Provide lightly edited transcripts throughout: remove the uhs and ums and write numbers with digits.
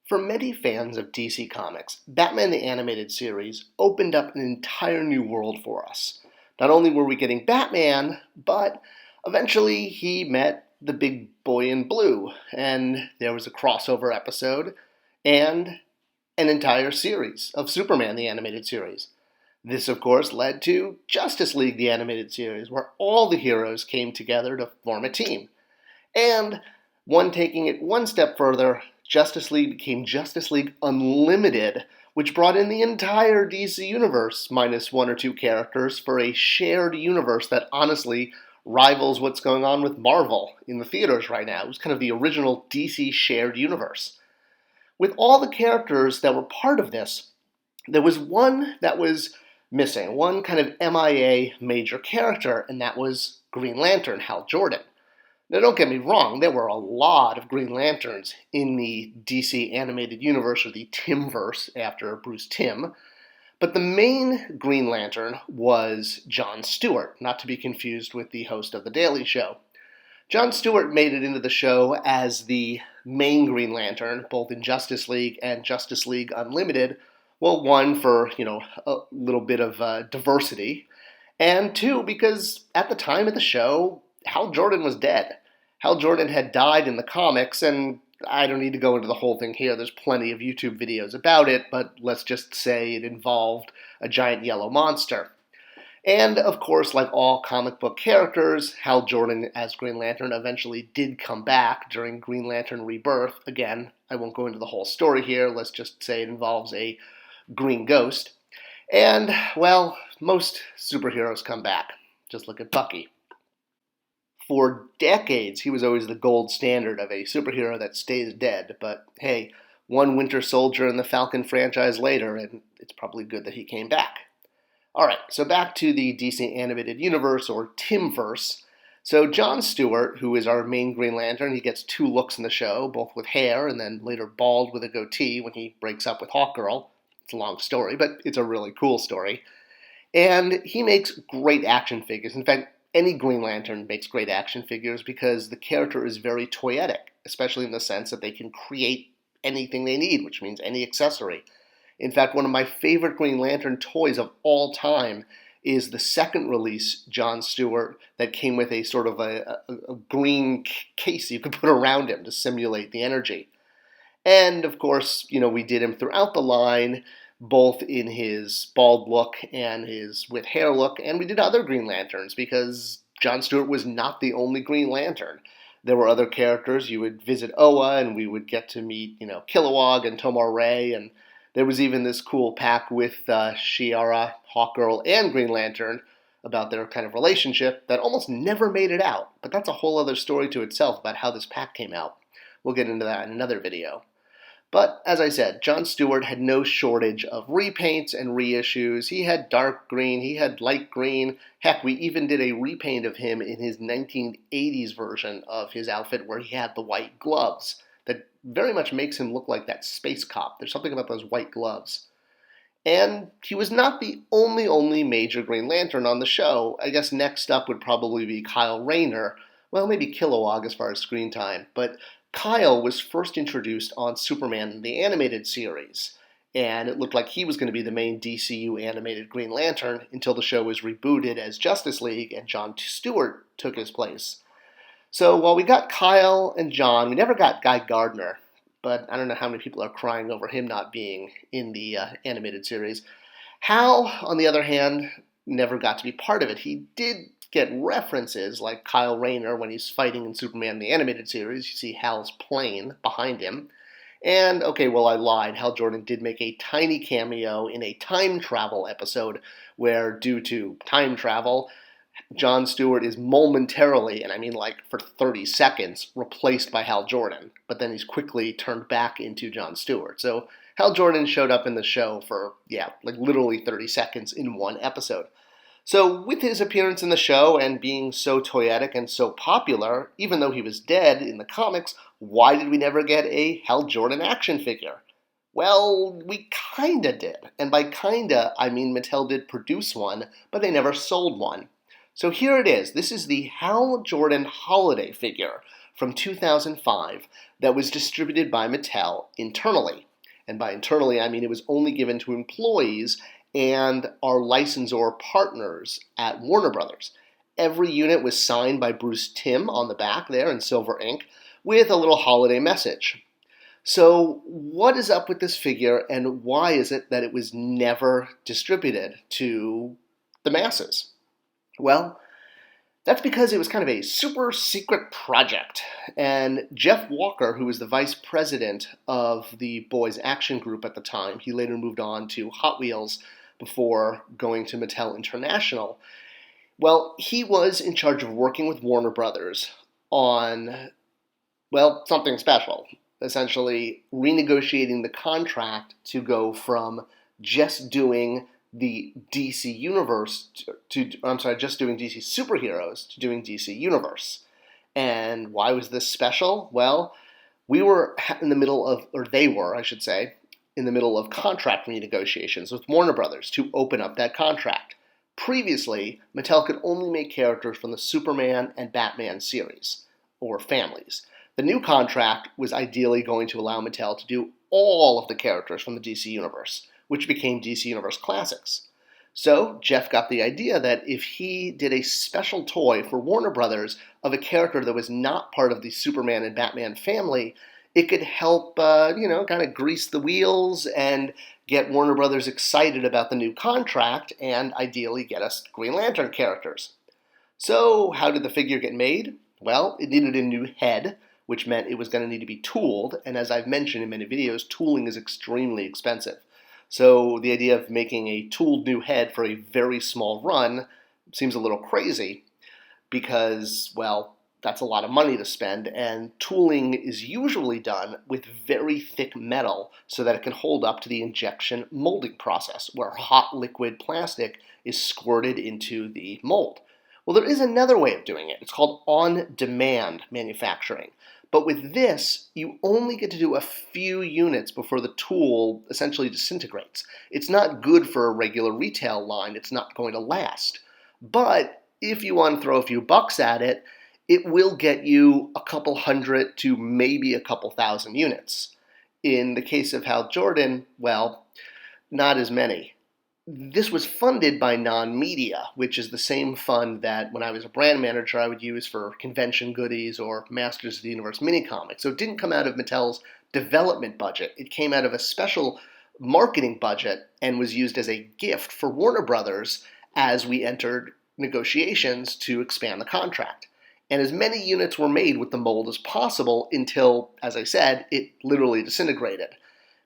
For many fans of DC Comics, Batman the Animated Series opened up an entire new world for us. Not only were we getting Batman, but eventually he met the big boy in blue, and there was a crossover episode and an entire series of Superman the Animated Series. This, of course, led to Justice League the Animated Series, where all the heroes came together to form a team. And one taking it one step further, Justice League became Justice League Unlimited, which brought in the entire DC universe, minus one or two characters, for a shared universe that honestly rivals what's going on with Marvel in the theaters right now. It was kind of the original DC shared universe. With all the characters that were part of this, there was one that was missing, one kind of MIA major character, and that was Green Lantern Hal Jordan. Now, don't get me wrong, there were a lot of Green Lanterns in the DC animated universe, or the Timverse, after Bruce Timm, but the main Green Lantern was Jon Stewart, not to be confused with the host of The Daily Show. Jon Stewart made it into the show as the main Green Lantern, both in Justice League and Justice League Unlimited. Well, one, for, a little bit of diversity, and two, because at the time of the show, Hal Jordan was dead. Hal Jordan had died in the comics, and I don't need to go into the whole thing here. There's plenty of YouTube videos about it, but let's just say it involved a giant yellow monster. And, of course, like all comic book characters, Hal Jordan as Green Lantern eventually did come back during Green Lantern Rebirth. Again, I won't go into the whole story here. Let's just say it involves a green ghost. And, well, most superheroes come back. Just look at Bucky. For decades, he was always the gold standard of a superhero that stays dead. But hey, one Winter Soldier in the Falcon franchise later, and it's probably good that he came back. Alright, so back to the DC Animated Universe, or Timverse. So Jon Stewart, who is our main Green Lantern, he gets two looks in the show, both with hair and then later bald with a goatee when he breaks up with Hawkgirl. It's a long story, but it's a really cool story. And he makes great action figures. In fact, any Green Lantern makes great action figures because the character is very toyetic, especially in the sense that they can create anything they need, which means any accessory. In fact, one of my favorite Green Lantern toys of all time is the second release Jon Stewart that came with a sort of a green case you could put around him to simulate the energy. And, of course, we did him throughout the line, both in his bald look and his with hair look, and we did other Green Lanterns because Jon Stewart was not the only Green Lantern. There were other characters. You would visit Oa, and we would get to meet, Kilowog and Tomar Ray, and there was even this cool pack with Shiera, Hawkgirl, and Green Lantern about their kind of relationship that almost never made it out. But that's a whole other story to itself about how this pack came out. We'll get into that in another video. But, as I said, Jon Stewart had no shortage of repaints and reissues. He had dark green, he had light green. Heck, we even did a repaint of him in his 1980s version of his outfit where he had the white gloves. That very much makes him look like that space cop. There's something about those white gloves. And he was not the only major Green Lantern on the show. I guess next up would probably be Kyle Rayner. Well, maybe Kilowog as far as screen time, but Kyle was first introduced on Superman the Animated Series, and it looked like he was going to be the main DCU animated Green Lantern until the show was rebooted as Justice League and Jon Stewart took his place. So while we got Kyle and Jon, we never got Guy Gardner, but I don't know how many people are crying over him not being in the animated series. Hal, on the other hand, never got to be part of it. He did get references like Kyle Rayner when he's fighting in Superman the Animated Series. You see Hal's plane behind him. And, okay, well, I lied. Hal Jordan did make a tiny cameo in a time travel episode where, due to time travel, Jon Stewart is momentarily, and I mean like for 30 seconds, replaced by Hal Jordan. But then he's quickly turned back into Jon Stewart. So Hal Jordan showed up in the show for, literally 30 seconds in one episode. So with his appearance in the show and being so toyetic and so popular, even though he was dead in the comics, why did we never get a Hal Jordan action figure? Well, we kinda did. And by kinda, I mean Mattel did produce one, but they never sold one. So here it is. This is the Hal Jordan holiday figure from 2005 that was distributed by Mattel internally. And by internally, I mean it was only given to employees and our licensor partners at Warner Brothers. Every unit was signed by Bruce Timm on the back there in silver ink with a little holiday message. So what is up with this figure, and why is it that it was never distributed to the masses? Well, that's because it was kind of a super secret project. And Jeff Walker, who was the vice president of the Boys Action Group at the time, he later moved on to Hot Wheels before going to Mattel International. Well, he was in charge of working with Warner Brothers on, well, something special. Essentially renegotiating the contract to go from just doing the DC Universe just doing DC Superheroes to doing DC Universe. And why was this special? Well, we were in the middle of, or they were, I should say, in the middle of contract renegotiations with Warner Brothers to open up that contract. Previously, Mattel could only make characters from the Superman and Batman series, or families. The new contract was ideally going to allow Mattel to do all of the characters from the DC Universe, which became DC Universe Classics. So Jeff got the idea that if he did a special toy for Warner Brothers of a character that was not part of the Superman and Batman family, it could help, kind of grease the wheels and get Warner Brothers excited about the new contract and ideally get us Green Lantern characters. So how did the figure get made? Well, it needed a new head, which meant it was going to need to be tooled, and as I've mentioned in many videos, tooling is extremely expensive. So the idea of making a tooled new head for a very small run seems a little crazy because, well, that's a lot of money to spend, and tooling is usually done with very thick metal so that it can hold up to the injection molding process, where hot liquid plastic is squirted into the mold. Well, there is another way of doing it. It's called on-demand manufacturing. But with this, you only get to do a few units before the tool essentially disintegrates. It's not good for a regular retail line. It's not going to last. But if you want to throw a few bucks at it, it will get you a couple hundred to maybe a couple thousand units. In the case of Hal Jordan, well, not as many. This was funded by non-media, which is the same fund that when I was a brand manager I would use for convention goodies or Masters of the Universe mini-comics. So it didn't come out of Mattel's development budget. It came out of a special marketing budget and was used as a gift for Warner Brothers as we entered negotiations to expand the contract. And as many units were made with the mold as possible until, as I said, it literally disintegrated,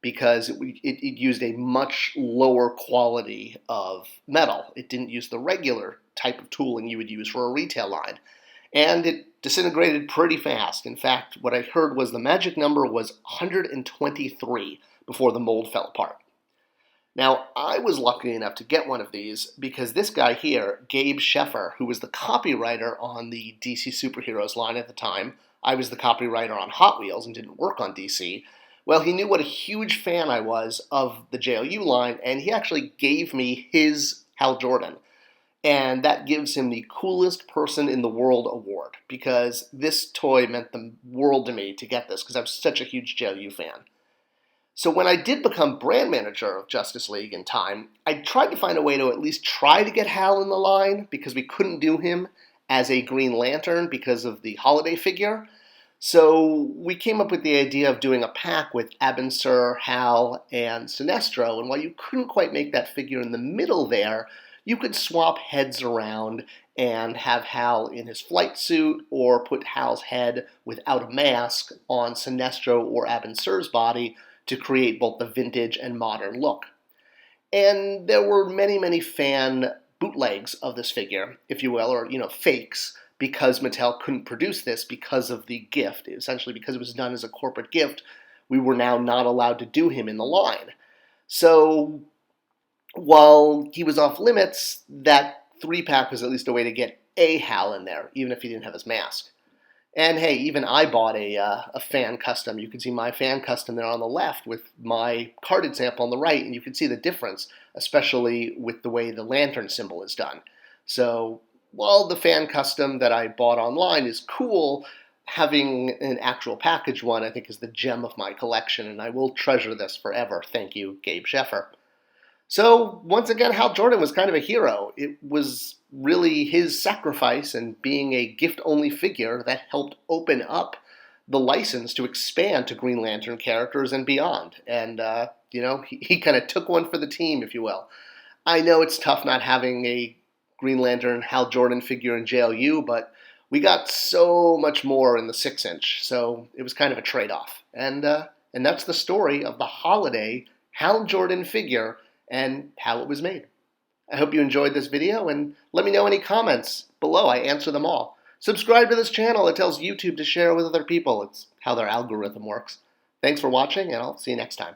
because it used a much lower quality of metal. It didn't use the regular type of tooling you would use for a retail line. And it disintegrated pretty fast. In fact, what I heard was the magic number was 123 before the mold fell apart. Now, I was lucky enough to get one of these because this guy here, Gabe Sheffer, who was the copywriter on the DC Superheroes line at the time, I was the copywriter on Hot Wheels and didn't work on DC, well, he knew what a huge fan I was of the JLU line, and he actually gave me his Hal Jordan. And that gives him the coolest person in the world award, because this toy meant the world to me to get this, because I'm such a huge JLU fan. So when I did become brand manager of Justice League in time, I tried to find a way to at least try to get Hal in the line, because we couldn't do him as a Green Lantern because of the Holiday figure. So we came up with the idea of doing a pack with Abin Sur, Hal, and Sinestro, and while you couldn't quite make that figure in the middle there, you could swap heads around and have Hal in his flight suit, or put Hal's head without a mask on Sinestro or Abin Sur's body to create both the vintage and modern look. And there were many, many fan bootlegs of this figure, if you will, or, fakes, because Mattel couldn't produce this because of the gift. Essentially, because it was done as a corporate gift, we were now not allowed to do him in the line. So while he was off limits, that 3-pack was at least a way to get a Hal in there, even if he didn't have his mask. And hey, even I bought a fan custom. You can see my fan custom there on the left with my carded sample on the right, and you can see the difference, especially with the way the lantern symbol is done. So while the fan custom that I bought online is cool, having an actual package one, I think, is the gem of my collection, and I will treasure this forever. Thank you, Gabe Sheffer. So, once again, Hal Jordan was kind of a hero. It was really his sacrifice and being a gift-only figure that helped open up the license to expand to Green Lantern characters and beyond. And, he kind of took one for the team, if you will. I know it's tough not having a Green Lantern Hal Jordan figure in JLU, but we got so much more in the 6-inch, so it was kind of a trade-off. And that's the story of the Holiday Hal Jordan figure and how it was made. I hope you enjoyed this video, and let me know any comments below. I answer them all. Subscribe to this channel. It tells YouTube to share with other people. It's how their algorithm works. Thanks for watching, and I'll see you next time.